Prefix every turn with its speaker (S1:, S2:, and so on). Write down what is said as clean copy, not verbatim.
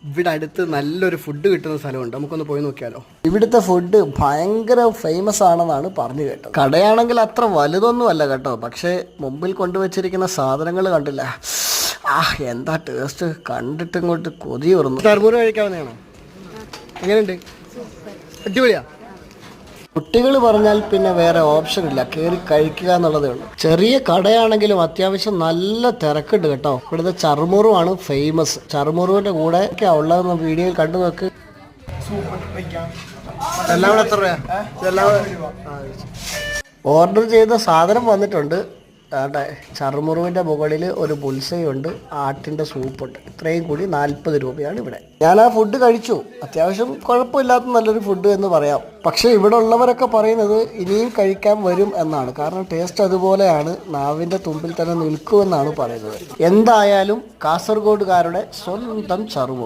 S1: ഇവിടെ അടുത്ത് നല്ലൊരു ഫുഡ് കിട്ടുന്ന സ്ഥലമുണ്ട്, നമുക്കൊന്ന് പോയി നോക്കിയാലോ. ഇവിടുത്തെ ഫുഡ് ഭയങ്കര ഫേമസ് ആണെന്നാണ് പറഞ്ഞു കേട്ടത്. കടയാണെങ്കിൽ അത്ര വലുതൊന്നും അല്ല കേട്ടോ, പക്ഷേ മുമ്പിൽ കൊണ്ടുവച്ചിരിക്കുന്ന സാധനങ്ങൾ കണ്ടില്ല, എന്താ ടേസ്റ്റ്, കണ്ടിട്ട് ഇങ്ങോട്ട് കൊതി ഉറന്നു. ചറുമുറു കഴിക്കാവുന്നതാണോ? എങ്ങനെയുണ്ട്? അടിപൊളിയാ. കുട്ടികൾ പറഞ്ഞാൽ പിന്നെ വേറെ ഓപ്ഷൻ ഇല്ല, കയറി കഴിക്കുക എന്നുള്ളതേ ഉള്ളൂ. ചെറിയ കടയാണെങ്കിലും അത്യാവശ്യം നല്ല തിരക്കുണ്ട് കേട്ടോ. ഇവിടുത്തെ ചറുമുറുവാണ് ഫേമസ്. ചറുമുറുവിന്റെ കൂടെ ഒക്കെ ഉള്ളതെന്ന് വീഡിയോയിൽ കണ്ടു നോക്ക്. എല്ലാം കൂടെ എത്ര രൂപ? ഓർഡർ ചെയ്ത സാധനം വന്നിട്ടുണ്ട്. ചറുമുറുവിൻ്റെ മുകളിൽ ഒരു ബുൾസയുണ്ട്, ആട്ടിൻ്റെ സൂപ്പുണ്ട്. ഇത്രയും കൂടി 40 രൂപയാണ് ഇവിടെ. ഞാൻ ആ ഫുഡ് കഴിച്ചു, അത്യാവശ്യം കുഴപ്പമില്ലാത്ത നല്ലൊരു ഫുഡ് എന്ന് പറയാം. പക്ഷേ ഇവിടെ ഉള്ളവരൊക്കെ പറയുന്നത് ഇനിയും കഴിക്കാൻ വരും എന്നാണ്. കാരണം ടേസ്റ്റ് അതുപോലെയാണ്, നാവിൻ്റെ തുമ്പിൽ തന്നെ നിൽക്കുമെന്നാണ് പറയുന്നത്. എന്തായാലും കാസർഗോഡുകാരുടെ സ്വന്തം ചറുമുറു.